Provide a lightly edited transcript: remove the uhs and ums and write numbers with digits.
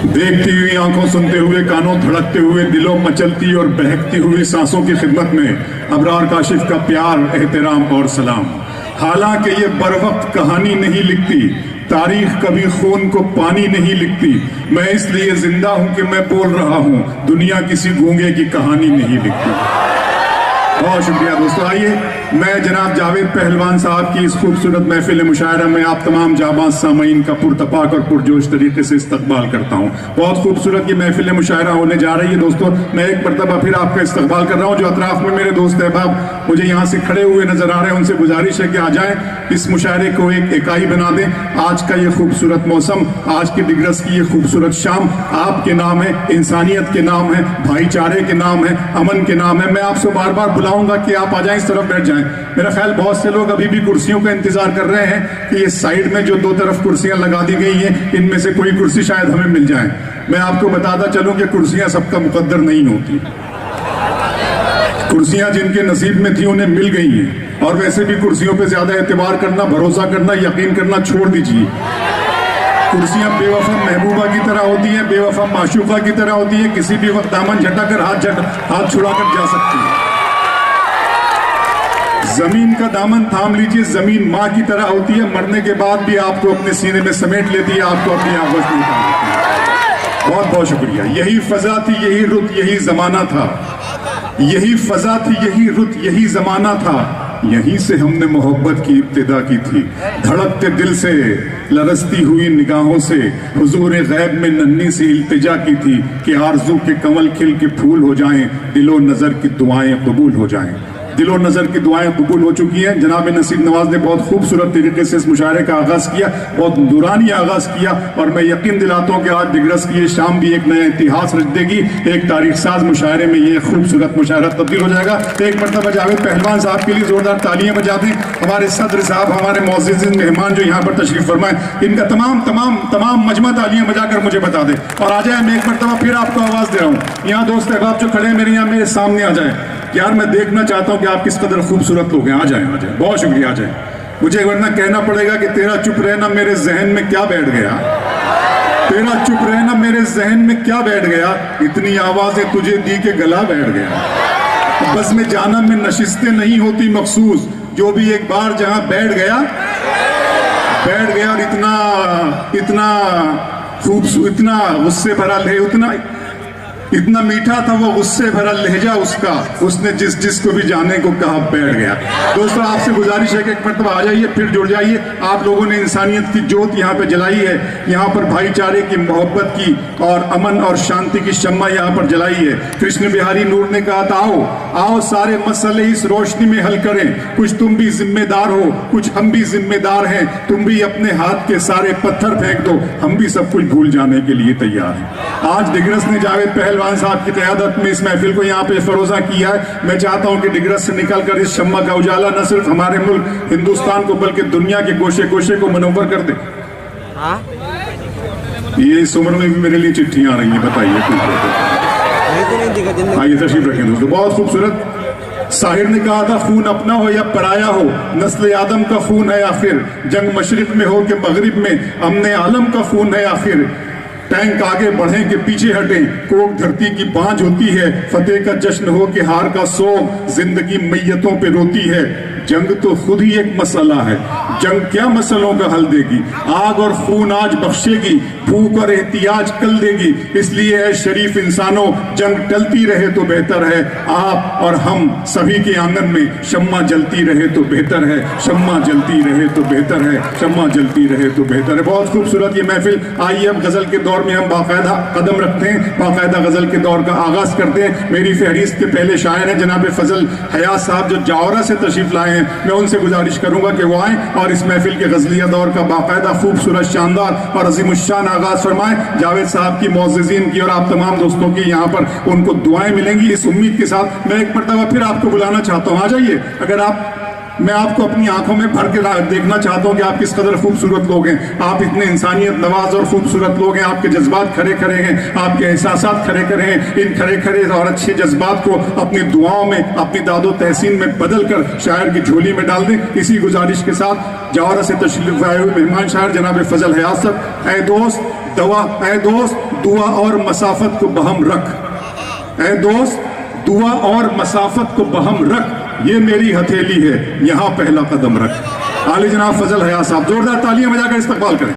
देखती हुई आंखों, सुनते हुए कानों, धड़कते हुए दिलों, मचलती और बहकती हुई सांसों की खिदमत में अबरार काशिफ का प्यार, एहतराम और सलाम। हालांकि ये बरवक्त कहानी नहीं लिखती, तारीख कभी खून को पानी नहीं लिखती। मैं इसलिए जिंदा हूं कि मैं बोल रहा हूं, दुनिया किसी गूंगे की कहानी नहीं लिखती। बहुत शुक्रिया दोस्तों। आइए मैं जनाब जावेद पहलवान साहब की इस खूबसूरत महफिल मुशायरा में आप तमाम जाबाज सामीन का पुरतपाक और पुरजोश तरीके से इस्तकबाल करता हूँ। बहुत खूबसूरत ये महफिल मुशायरा होने जा रही है दोस्तों। मैं एक मरतबा फिर आपका इस्तकबाल कर रहा हूँ। जो अतराफ में मेरे दोस्त अहबाब मुझे यहाँ से खड़े हुए नजर आ रहे हैं, उनसे गुजारिश है कि आ जाएं, इस मुशायरे को एक इकाई बना दें। आज का ये खूबसूरत मौसम, आज की दिग्रस की ये खूबसूरत शाम आपके नाम है, इंसानियत के नाम है, भाईचारे के नाम है, अमन के नाम है। मैं आपसे बार बार बुलाऊंगा कि आप आ जाएं, इस तरफ बैठ जाएं। मेरा ख्याल बहुत से लोग अभी भी कुर्सियों का इंतजार कर रहे हैं कि ये साइड में जो दो तरफ कुर्सियां लगा दी गई हैं, इनमें से कोई कुर्सी शायद हमें मिल जाए। मैं आपको बताता चलूं कि कुर्सियां सबका मुकद्दर नहीं होती। कुर्सियां जिनके नसीब में थी उन्हें मिल गई हैं। और वैसे भी कुर्सियों पे ज्यादा एतबार करना, भरोसा करना, यकीन करना छोड़ दीजिए। कुर्सियां बेवफा महबूबा की तरह होती हैं, बेवफा माशूका की तरह होती हैं। किसी भी वक्त दामन झटाकर हाथ छुड़ाकर जा सकती है। जमीन का दामन थाम लीजिए, जमीन माँ की तरह होती है, मरने के बाद भी आपको अपने सीने में समेट लेती है, आपको अपनी आवाज नहीं उठाती। बहुत बहुत शुक्रिया। यही फजा थी, यही रुत, यही जमाना था। यही फजा थी, यही रुत, यही जमाना था। यहीं से हमने मोहब्बत की इब्तिदा की थी। धड़कते दिल से, लरसती हुई निगाहों से हुजूर गैब में नन्ही सी इल्तिजा की थी कि आरज़ू के कमल खिल के फूल हो जाएं, दिलो नजर की दुआएं कबूल हो जाएं। दिलो नजर की दुआएं कबूल हो चुकी हैं। जनाब नसीब नवाज ने बहुत खूबसूरत तरीके से इस मुशायरे का आगाज किया, बहुत नूरानी आगाज किया, और मैं यकीन दिलाता हूं कि आज दिग्रस की ये शाम भी एक नया इतिहास रच देगी। एक तारीख साज मुशायरे में ये खूबसूरत मुशायरा तब्दील हो जाएगा। एक मरतबा जावेद पहलवान साहब के लिए जोरदार तालियां बजा दें। हमारे सदर साहब, हमारे मौजूद मेहमान जो यहाँ पर तशरीफ फरमाए, इनका तमाम तमाम तमाम मजमा तालियां बजाकर मुझे बता दें और आ जाए। मैं एक मरतबा फिर आपको आवाज दे रहा हूँ। यहाँ दोस्त अहबाब जो खड़े हैं मेरे यहाँ, मेरे सामने आ जाए यार। मैं देखना चाहता हूं कि आप किस कदर खूबसूरत लोग हैं। आ जाए, आ जाए। बहुत शुक्रिया, आ जाए। मुझे वरना कहना पड़ेगा कि तेरा चुप रहना मेरे जहन में क्या बैठ गया, तेरा चुप रहना मेरे जहन में क्या बैठ गया, इतनी आवाजें तुझे दी के गला बैठ गया। बस में जाना में नशिस्तें नहीं होती मखसूस, जो भी एक बार जहां बैठ गया और इतना खूबसूरत, इतना गुस्से भरा ले, इतना मीठा था वो गुस्से भरा लहजा उसका, उसने जिसको भी जाने को कहा बैठ गया। दोस्तों आपसे गुजारिश है कि एक मरतबा आ जाइए, फिर जुड़ जाइए। आप लोगों ने इंसानियत की जोत यहाँ पे जलाई है, यहाँ पर भाईचारे की, मोहब्बत की और अमन और शांति की शम्मा यहाँ पर जलाई है। कृष्ण बिहारी नूर ने कहा था, आओ आओ सारे मसले इस रोशनी में हल करें, कुछ तुम भी जिम्मेदार हो, कुछ हम भी जिम्मेदार हैं, तुम भी अपने हाथ के सारे पत्थर फेंक दो, हम भी सब कुछ भूल जाने के लिए तैयार हैं। आज दिग्रस ने जावेद पहलवान साहब की क़यादत में इस महफिल को यहाँ पे फरोजा किया है। मैं चाहता हूँ कि दिग्रस से निकलकर इस शम्मा का उजाला न सिर्फ हमारे मुल्क हिंदुस्तान को बल्कि दुनिया के गोशे गोशे को मुनव्वर कर दे। ये इस उम्र में भी मेरे लिए चिट्ठियां आ रही हैं, बताइए। आइए तशरीफ रखें दोस्तों। बहुत खूबसूरत। साहिर ने कहा था, खून अपना हो या पराया हो, नस्ल आदम का खून है आखिर, जंग मशरिक में हो कि मगरिब में, अमने आलम का खून है आखिर। टैंक आगे बढ़े कि पीछे हटे, कोक धरती की बांझ होती है, फतेह का जश्न हो कि हार का सोग, जिंदगी मैयतों पे रोती है। जंग तो खुद ही एक मसला है, जंग क्या मसलों का हल देगी, आग और खून आज बख्शेगी, भूख और एहतियाज कल देगी। इसलिए है शरीफ इंसानों, जंग टलती रहे तो बेहतर है, आप और हम सभी के आंगन में शम्मा जलती रहे तो बेहतर है, शम्मा जलती रहे तो बेहतर है, शम्मा जलती रहे तो बेहतर है। बहुत खूबसूरत ये महफिल। आइए अब गजल के दौर में हम बाकायदा कदम रखते हैं, बाकायदा गजल के दौर का आगाज करते हैं। मेरी फहरिस्त के पहले शायर हैं जनाब फजल हयात साहब, जो जावरा से तशरीफ लाए हैं। मैं उनसे गुजारिश करूंगा कि वो आए और इस महफिल के गजलिया दौर का बाकायदा खूबसूरत, शानदार और अजीमुश्शान आगाज फरमाएं। जावेद साहब की, मौजूदीन की और आप तमाम दोस्तों की यहाँ पर उनको दुआएं मिलेंगी। इस उम्मीद के साथ मैं एक मरतबा फिर आपको बुलाना चाहता हूँ, आ जाइए। अगर आप मैं आपको अपनी आंखों में भर के देखना चाहता हूं कि आप किस कदर खूबसूरत लोग हैं। आप इतने इंसानियत नवाज और खूबसूरत लोग हैं। आपके जज्बात खरे खरे हैं, आपके एहसासात खरे खरे हैं। इन खरे खरे और अच्छे जज्बात को अपनी दुआओं में, अपनी दादो तहसीन में बदल कर शायर की झोली में डाल दें। इसी गुजारिश के साथ जवारा से तशरीफ आए हुए मेहमान शायर जनाब फजल हयात साहब, ऐ दोस्त दुआ और मसाफत को बहम रख, ऐ दोस्त दुआ और मसाफत को बहम रख, ये मेरी हथेली है, यहां पहला कदम रख। आली जनाब फजल हयात साहब, जोरदार तालियां बजाकर इस्तकबाल करें।